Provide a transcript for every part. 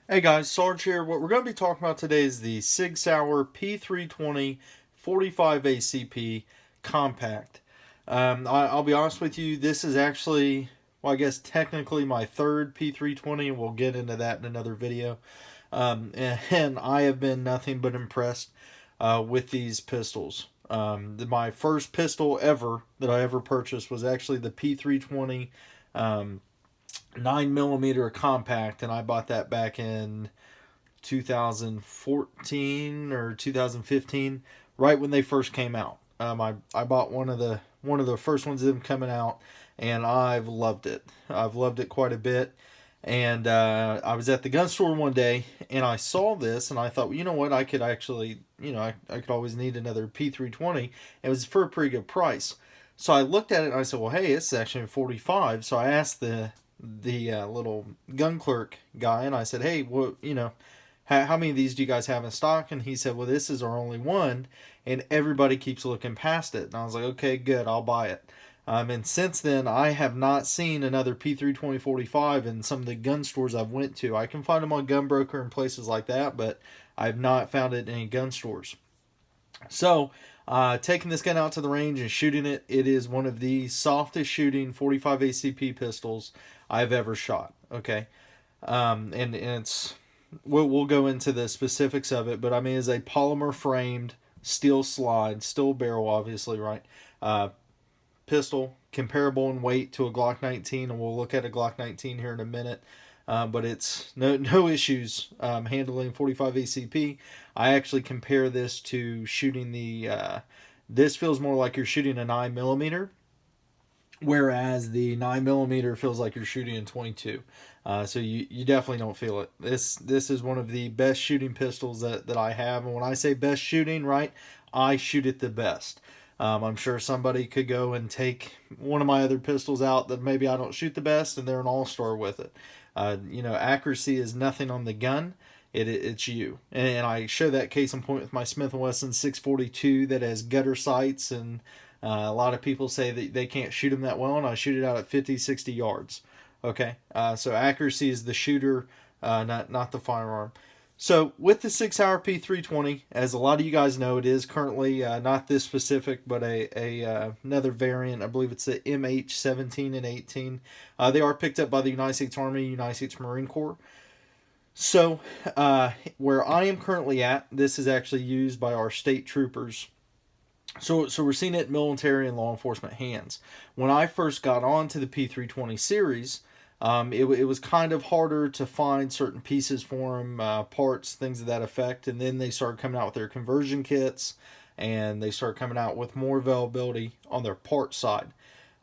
Hey guys, Sarge here. What we're going to be talking about today is the Sig Sauer P320 45 ACP Compact. I'll be honest with you, this is actually, well, I guess technically my third P320, and we'll get into that in another video. And I have been nothing but impressed with these pistols. My first pistol ever that I ever purchased was actually the P320 9mm compact, and I bought that back in 2014 or 2015, right when they first came out. I bought one of the first ones of them coming out, and I've loved it. I've loved it quite a bit. And I was at the gun store one day, and I saw this, and I thought, well, you know what, I could actually, I could always need another P320. It was for a pretty good price. So I looked at it and I said, well, hey, it's actually 45. So I asked the little gun clerk guy, and I said, hey, what, how many of these do you guys have in stock? And he said, well, this is our only one, and everybody keeps looking past it. And I was like, okay, good, I'll buy it. And since then, I have not seen another P320 in some of the gun stores I've went to. I can find them on Gunbroker and places like that, but I've not found it in any gun stores. So, taking this gun out to the range and shooting it, it is one of the softest shooting 45 ACP pistols I've ever shot. Okay, and it's we'll go into the specifics of it, but I mean, it's a polymer framed steel slide, steel barrel, obviously, right? Uh, Pistol comparable in weight to a Glock 19, and we'll look at a Glock 19 here in a minute. But it's no issues handling 45 ACP. I actually compare this to shooting the. This feels more like you're shooting a 9mm, whereas the 9mm feels like you're shooting in 22. So you definitely don't feel it. This is one of the best shooting pistols that I have, and when I say best shooting, right, I shoot it the best. I'm sure somebody could go and take one of my other pistols out that maybe I don't shoot the best, and they're an all-star with it. Accuracy is nothing on the gun. It's you, and I show that case in point with my Smith & Wesson 642 that has gutter sights, and a lot of people say that they can't shoot them that well, and I shoot it out at 50, 60 yards. Okay, so accuracy is the shooter, not the firearm. So with the Sig Sauer P320, as a lot of you guys know, it is currently not this specific, but a another variant. I believe it's the MH17 and 18. They are picked up by the United States Army, United States Marine Corps. So where I am currently at, this is actually used by our state troopers. So we're seeing it in military and law enforcement hands. When I first got onto the P320 series, it was kind of harder to find certain pieces for them, parts, things of that effect. And then they started coming out with their conversion kits, and they started coming out with more availability on their part side.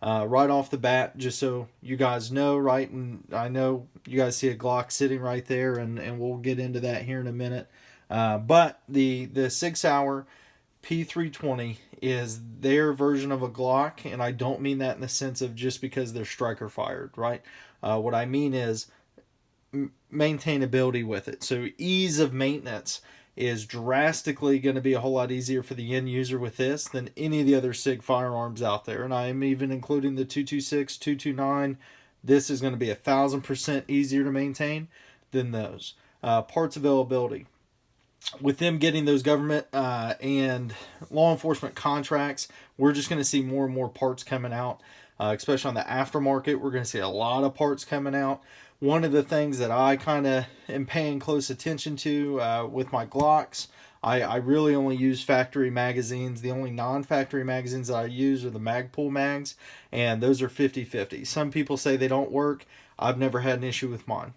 Right off the bat, just so you guys know, right, and I know you guys see a Glock sitting right there, and we'll get into that here in a minute. But the Sig Sauer P320 is their version of a Glock, and I don't mean that in the sense of just because they're striker fired, right? What I mean is maintainability with it. So ease of maintenance is drastically going to be a whole lot easier for the end user with this than any of the other SIG firearms out there. And I am even including the 226, 229. This is going to be 1,000% easier to maintain than those. Parts availability. With them getting those government and law enforcement contracts, we're just going to see more and more parts coming out, especially on the aftermarket. We're going to see a lot of parts coming out. One of the things that I kind of am paying close attention to with my Glocks, I really only use factory magazines. The only non-factory magazines that I use are the Magpul mags, and those are 50-50. Some people say they don't work. I've never had an issue with mine.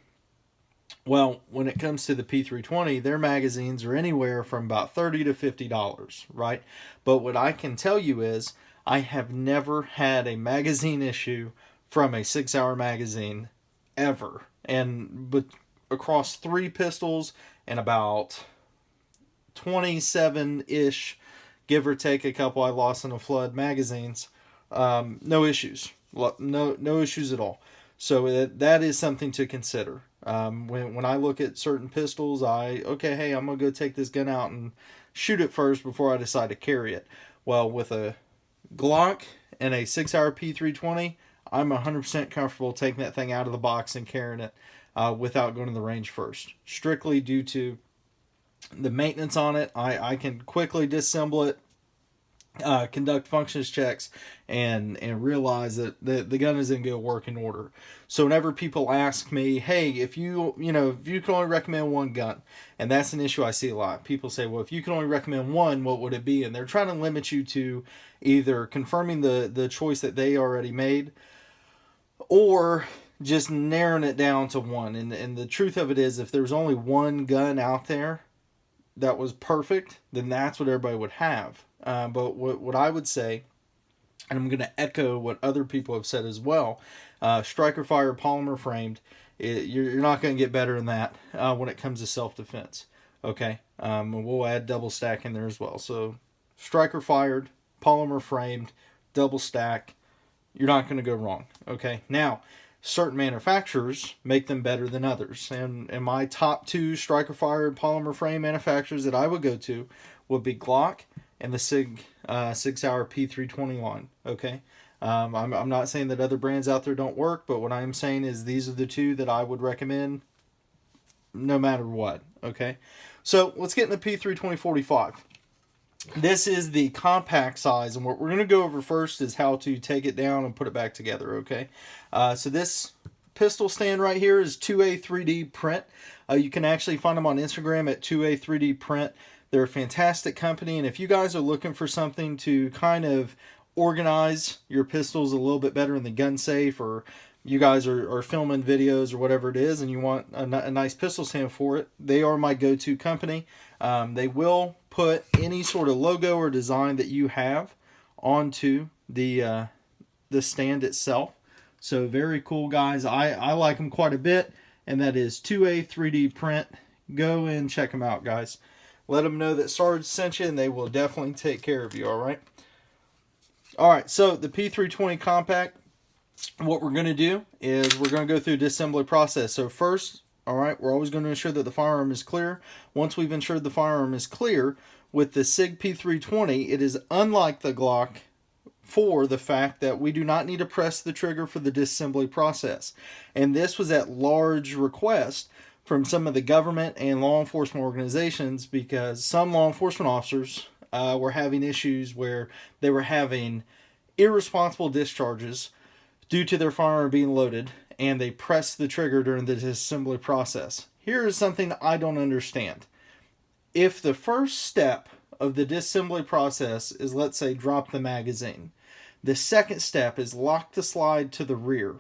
Well, when it comes to the P320, their magazines are anywhere from about $30 to $50, right? But what I can tell you is I have never had a magazine issue from a 6 Hour magazine ever. And but across 3 pistols and about 27-ish, give or take a couple I lost in a flood magazines, no issues. No issues at all. So that is something to consider. When I look at certain pistols, hey, I'm going to go take this gun out and shoot it first before I decide to carry it. Well, with a Glock and a 6 Hour P320, I'm 100% comfortable taking that thing out of the box and carrying it. without going to the range first, strictly due to the maintenance on it. I can quickly disassemble it, conduct functions checks, and realize that the gun is in good working order. So whenever people ask me, hey, if you can only recommend one gun, and that's an issue I see a lot. People say, well, if you can only recommend one, what would it be? And they're trying to limit you to either confirming the choice that they already made, or just narrowing it down to one. And the truth of it is, if there's only one gun out there that was perfect, then that's what everybody would have. But what I would say, and I'm going to echo what other people have said as well, striker fire polymer framed, you're not going to get better than that when it comes to self-defense. Okay, we'll add double stack in there as well. So striker fired, polymer framed, double stack, you're not going to go wrong. Okay, now certain manufacturers make them better than others, and my top two striker fired polymer frame manufacturers that I would go to would be Glock and the Sig Sauer P320 line. Okay, I'm not saying that other brands out there don't work, but what I'm saying is these are the two that I would recommend no matter what. Okay, so let's get into P320 45. This is the compact size, and what we're going to go over first is how to take it down and put it back together. Okay, so this pistol stand right here is 2A 3D print. You can actually find them on Instagram at 2A 3D print. They're a fantastic company, and if you guys are looking for something to kind of organize your pistols a little bit better in the gun safe, or you guys are filming videos or whatever it is and you want a nice pistol stand for it, they are my go-to company. They will put any sort of logo or design that you have onto the stand itself. So very cool, guys. I like them quite a bit, and that is 2A 3D print. Go and check them out, guys. Let them know that Sarge sent you, and they will definitely take care of you, all right? All right, so the P320 Compact, what we're going to do is we're going to go through the disassembly process. So first, all right, we're always going to ensure that the firearm is clear. Once we've ensured the firearm is clear, with the SIG P320, it is unlike the Glock for the fact that we do not need to press the trigger for the disassembly process. And this was at large request from some of the government and law enforcement organizations, because some law enforcement officers were having issues where they were having irresponsible discharges due to their firearm being loaded, and they pressed the trigger during the disassembly process. Here is something I don't understand. If the first step of the disassembly process is, let's say, drop the magazine, the second step is lock the slide to the rear,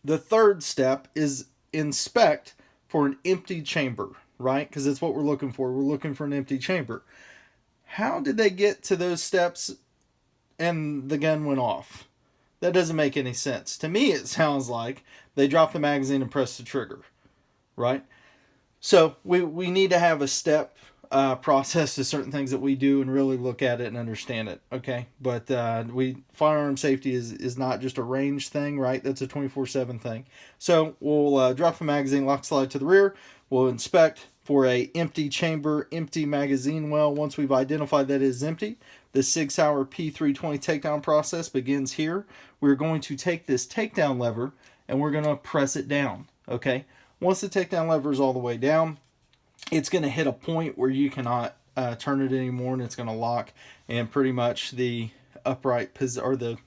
the third step is inspect for an empty chamber, right? Because that's what we're looking for. We're looking for an empty chamber. How did they get to those steps and the gun went off? That doesn't make any sense. To me, it sounds like they dropped the magazine and pressed the trigger, right? So we need to have a step process to certain things that we do and really look at it and understand it, okay? But firearm safety is not just a range thing, right? That's a 24/7 thing. So we'll drop the magazine, lock slide to the rear. We'll inspect for a empty chamber, empty magazine well. Once we've identified that it is empty, the Sig Sauer P320 takedown process begins here. We're going to take this takedown lever and we're going to press it down, okay? Once the takedown lever is all the way down, it's going to hit a point where you cannot turn it anymore, and it's going to lock in pretty much the upright or the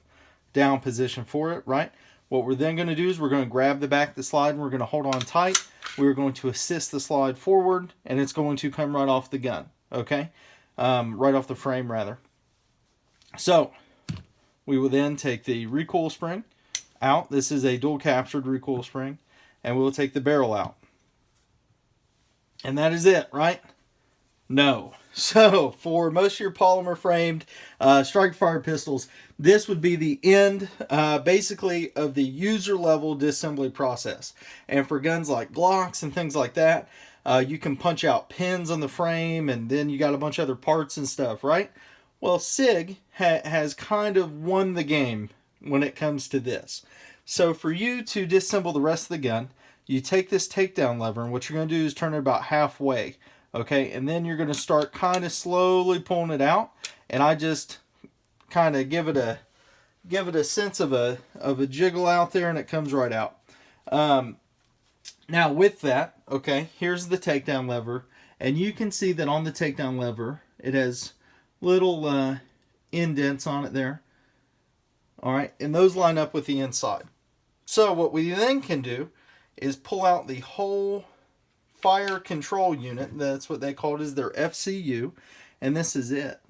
down position for it, right? What we're then going to do is we're going to grab the back of the slide and we're going to hold on tight. We're going to assist the slide forward, and it's going to come right off the gun, okay? Right off the frame, rather. So we will then take the recoil spring out. This is a dual captured recoil spring, and we'll take the barrel out. And that is it, right? No. So for most of your polymer framed strike fire pistols, this would be the end basically of the user level disassembly process. And for guns like Glocks and things like that, you can punch out pins on the frame, and then you got a bunch of other parts and stuff, right? Well, SIG has kind of won the game when it comes to this. So for you to disassemble the rest of the gun, you take this takedown lever, and what you're going to do is turn it about halfway, okay? And then you're going to start kind of slowly pulling it out, and I just kind of give it a sense of a jiggle out there, and it comes right out. Now with that, okay, here's the takedown lever, and you can see that on the takedown lever, it has little indents on it there. All right, and those line up with the inside. So what we then can do is pull out the whole fire control unit. That's what they call it, is their FCU, and this is it.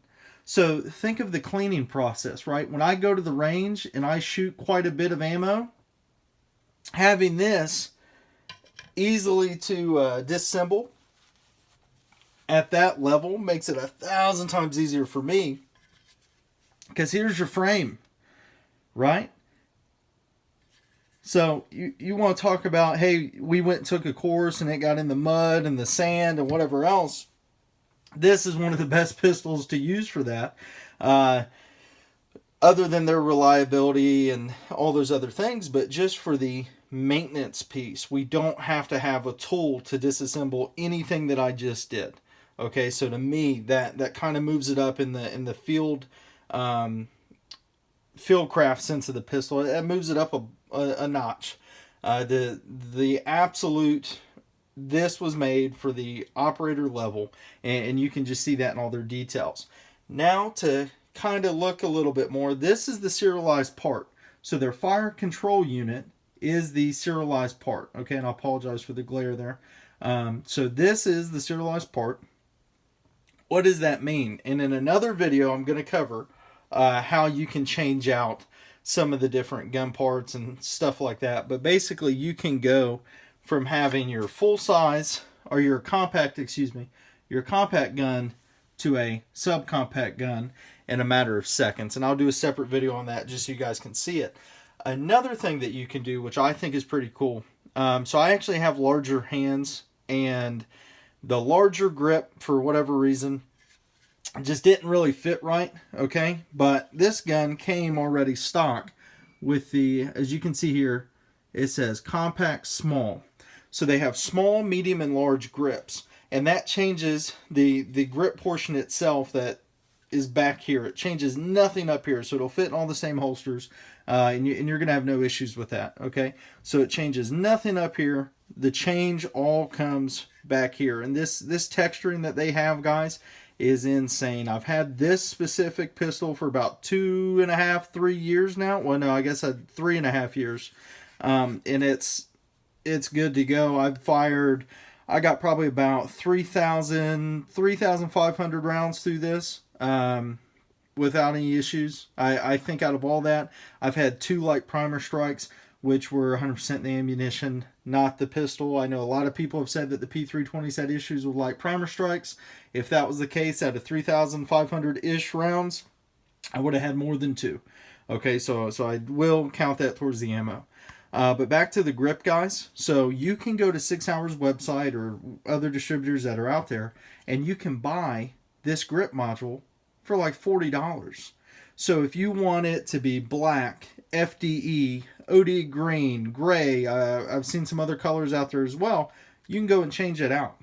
So think of the cleaning process, right? When I go to the range and I shoot quite a bit of ammo, having this easily to disassemble at that level makes it 1,000 times easier for me, because here's your frame, right? So you want to talk about, hey, we went and took a course and it got in the mud and the sand and whatever else. This is one of the best pistols to use for that. Other than their reliability and all those other things, but just for the maintenance piece, we don't have to have a tool to disassemble anything that I just did. Okay, so to me, that kind of moves it up in the field craft sense of the pistol. It moves it up a notch. The absolute, this was made for the operator level, and you can just see that in all their details. Now to kind of look a little bit more, this is the serialized part. So their fire control unit is the serialized part. Okay, and I apologize for the glare there. So this is the serialized part. What does that mean? And in another video, I'm going to cover how you can change out some of the different gun parts and stuff like that. But basically, you can go from having your full size, or your compact gun to a subcompact gun in a matter of seconds. And I'll do a separate video on that just so you guys can see it. Another thing that you can do, which I think is pretty cool. So I actually have larger hands, and the larger grip, for whatever reason, just didn't really fit right, okay? But this gun came already stock with the, as you can see here, it says compact small. So they have small, medium, and large grips. And that changes the grip portion itself that is back here. It changes nothing up here, so it'll fit in all the same holsters, and you're going to have no issues with that, okay? So it changes nothing up here. The change all comes back here. And this texturing that they have, guys, is insane. I've had this specific pistol for about 2.5, 3 years now. Well, no, I guess 3.5 years. And it's good to go. I got probably about 3,500 rounds through this without any issues. I think out of all that, I've had 2 light primer strikes, which were 100% the ammunition, not the pistol. I know a lot of people have said that the P320s had issues with light primer strikes. If that was the case, out of 3,500-ish rounds, I would have had more than 2. Okay, so I will count that towards the ammo. But back to the grip, guys. So you can go to 6 Hour's website or other distributors that are out there, and you can buy this grip module for like $40. So if you want it to be black, FDE, OD green, gray, I've seen some other colors out there as well, you can go and change it out.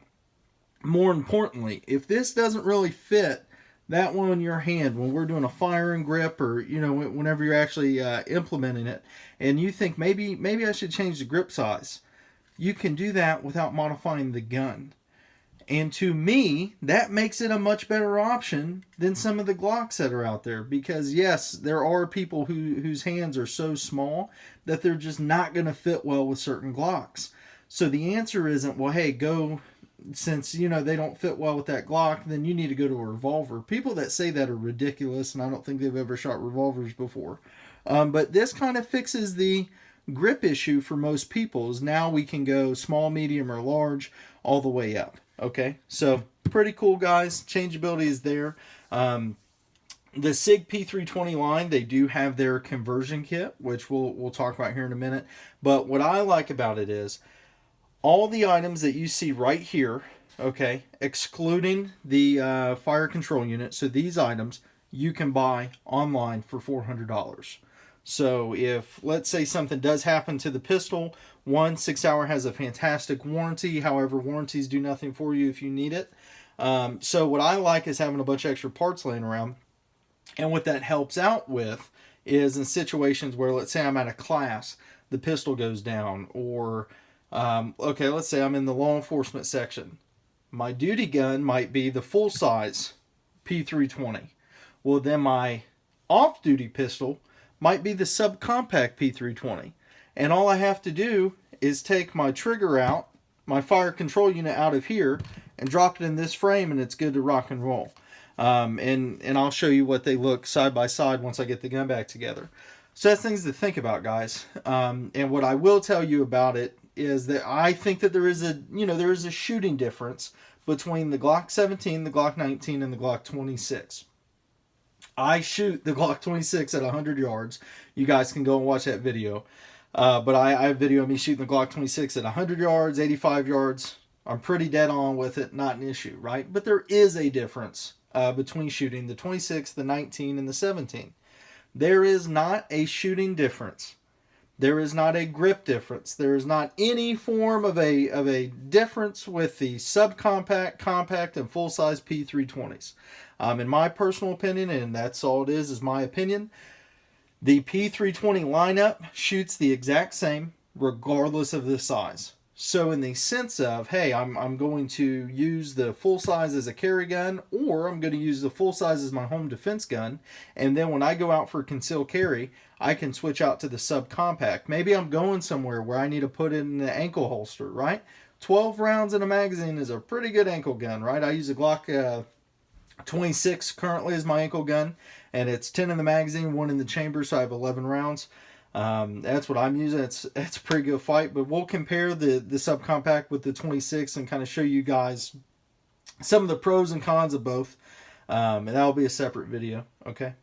More importantly, if this doesn't really fit that one in your hand when we're doing a firing grip, or whenever you're actually implementing it, and you think maybe I should change the grip size, you can do that without modifying the gun. And to me, that makes it a much better option than some of the Glocks that are out there. Because yes, there are people whose hands are so small that they're just not going to fit well with certain Glocks. So the answer isn't, well, hey, go, since they don't fit well with that Glock, then you need to go to a revolver. People that say that are ridiculous, and I don't think they've ever shot revolvers before. But this kind of fixes the grip issue for most people. Is now we can go small, medium, or large all the way up. Okay, so pretty cool, guys. Changeability is there. The SIG P320 line, they do have their conversion kit, which we'll talk about here in a minute. But what I like about it is all the items that you see right here, okay, excluding the fire control unit. So these items you can buy online for $400. So if, let's say, something does happen to the pistol, 6 Hour has a fantastic warranty. However, warranties do nothing for you if you need it. So what I like is having a bunch of extra parts laying around. And what that helps out with is in situations where, let's say I'm at a class, the pistol goes down, or Okay, let's say I'm in the law enforcement section. My duty gun might be the full size P320. Well, then my off duty pistol might be the subcompact P320. And all I have to do is take my trigger out, my fire control unit out of here, and drop it in this frame, and it's good to rock and roll. And I'll show you what they look side by side once I get the gun back together. So that's things to think about, guys. And what I will tell you about it is that I think that there is a shooting difference between the Glock 17, the Glock 19, and the Glock 26. I shoot the Glock 26 at 100 yards. You guys can go and watch that video. But I have video of me shooting the Glock 26 at 100 yards, 85 yards. I'm pretty dead on with it, not an issue, right? But there is a difference between shooting the 26, the 19, and the 17. There is not a shooting difference. There is not a grip difference. There is not any form of a difference with the subcompact, compact, and full-size P320s. In my personal opinion, and that's all it is my opinion, the P320 lineup shoots the exact same regardless of the size. So in the sense of, hey, I'm going to use the full size as a carry gun, or I'm going to use the full size as my home defense gun, and then when I go out for concealed carry, I can switch out to the subcompact. Maybe I'm going somewhere where I need to put it in the ankle holster, right? 12 rounds in a magazine is a pretty good ankle gun, right? I use a Glock 26 currently as my ankle gun, and it's 10 in the magazine, 1 in the chamber, so I have 11 rounds. That's what I'm using. It's a pretty good fight, but we'll compare the subcompact with the 26 and kind of show you guys some of the pros and cons of both, and that'll be a separate video. Okay,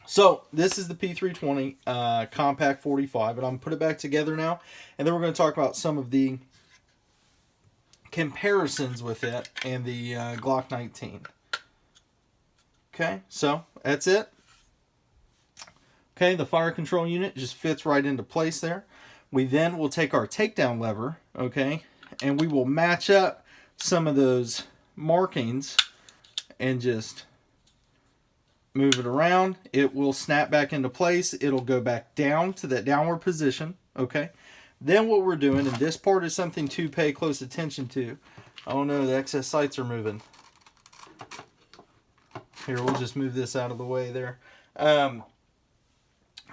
so this is the P320 Compact 45, but I'm going to put it back together now, and then we're going to talk about some of the comparisons with it and the Glock 19. Okay, so that's it. Okay, the fire control unit just fits right into place there. We then will take our takedown lever, okay, and we will match up some of those markings and just move it around. It will snap back into place. It'll go back down to that downward position, okay. Then what we're doing, and this part is something to pay close attention to. Oh no, the excess sights are moving. Here, we'll just move this out of the way there.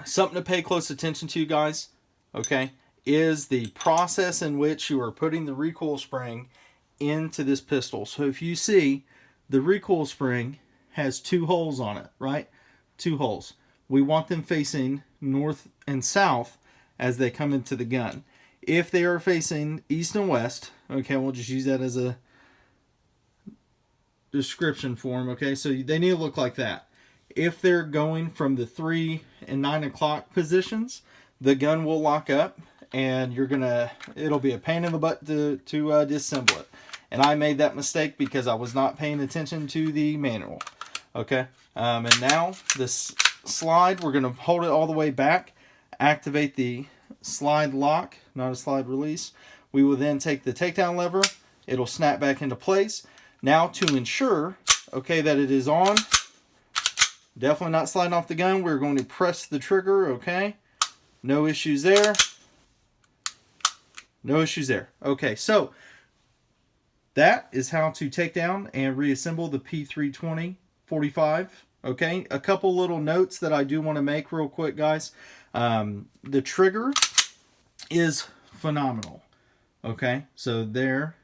Something to pay close attention to, guys, okay, is the process in which you are putting the recoil spring into this pistol. So if you see, the recoil spring has 2 holes on it, right? 2 holes. We want them facing north and south as they come into the gun. If they are facing east and west, okay, we'll just use that as a description for them, okay? So they need to look like that. If they're going from the 3 and 9 o'clock positions, the gun will lock up, and it'll be a pain in the butt to disassemble it. And I made that mistake because I was not paying attention to the manual. Okay, and now this slide, we're going to hold it all the way back, activate the slide lock, not a slide release. We will then take the takedown lever. It'll snap back into place. Now to ensure, okay, that it is on, definitely not sliding off the gun, we're going to press the trigger, okay? No issues there. No issues there. Okay, so that is how to take down and reassemble the P320 45. Okay, a couple little notes that I do want to make real quick, guys. The trigger is phenomenal. Okay, so there.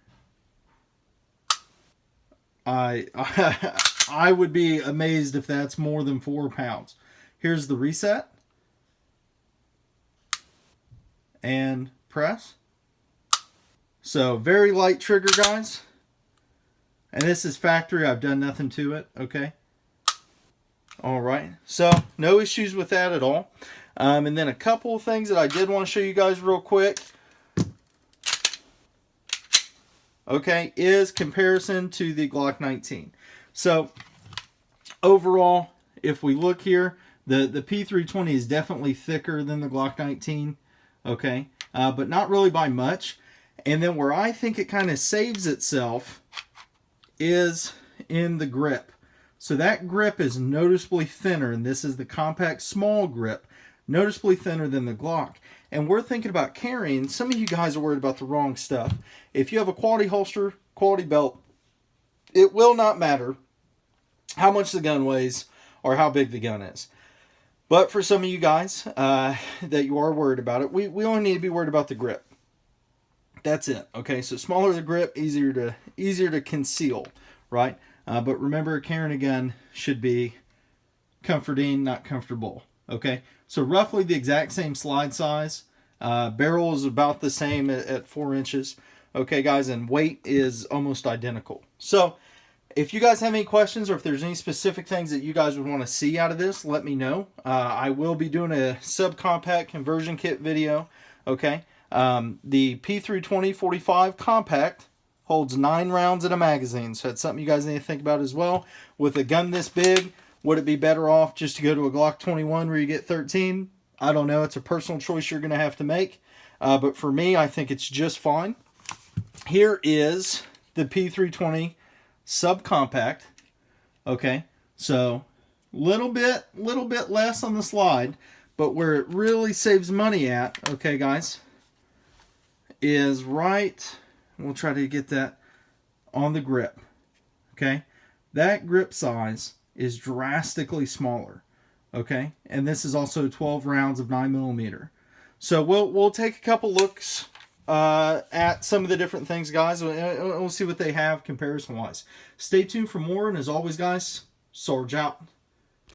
I would be amazed if that's more than 4 pounds. Here's the reset. And press. So very light trigger, guys. And this is factory. I've done nothing to it. Okay. All right. So no issues with that at all. And then a couple of things that I did want to show you guys real quick. Okay, is comparison to the Glock 19. So overall, if we look here, the P320 is definitely thicker than the Glock 19. Okay, but not really by much. And then where I think it kind of saves itself is in the grip. So that grip is noticeably thinner, and this is the compact small grip, noticeably thinner than the Glock. And we're thinking about carrying, some of you guys are worried about the wrong stuff. If you have a quality holster, quality belt, it will not matter how much the gun weighs or how big the gun is. But for some of you guys that you are worried about it, we only need to be worried about the grip. That's it. Okay, so smaller the grip, easier to conceal, right? But remember, carrying a gun should be comforting, not comfortable. Okay, so roughly the exact same slide size. Barrel is about the same at 4 inches. Okay, guys, and weight is almost identical. So if you guys have any questions or if there's any specific things that you guys would want to see out of this, let me know. I will be doing a subcompact conversion kit video. Okay, the P320 45 Compact holds 9 rounds in a magazine, so that's something you guys need to think about as well. With a gun this big, would it be better off just to go to a Glock 21 where you get 13? I don't know. It's a personal choice you're going to have to make. But for me, I think it's just fine. Here is the P320 subcompact. Okay, so little bit less on the slide, but where it really saves money at, okay guys, is right, we'll try to get that on the grip. Okay, that grip size is drastically smaller. Okay, and this is also 12 rounds of 9mm. So we'll take a couple looks at some of the different things, guys. We'll see what they have comparison wise. Stay tuned for more, and as always, guys, Sarge out.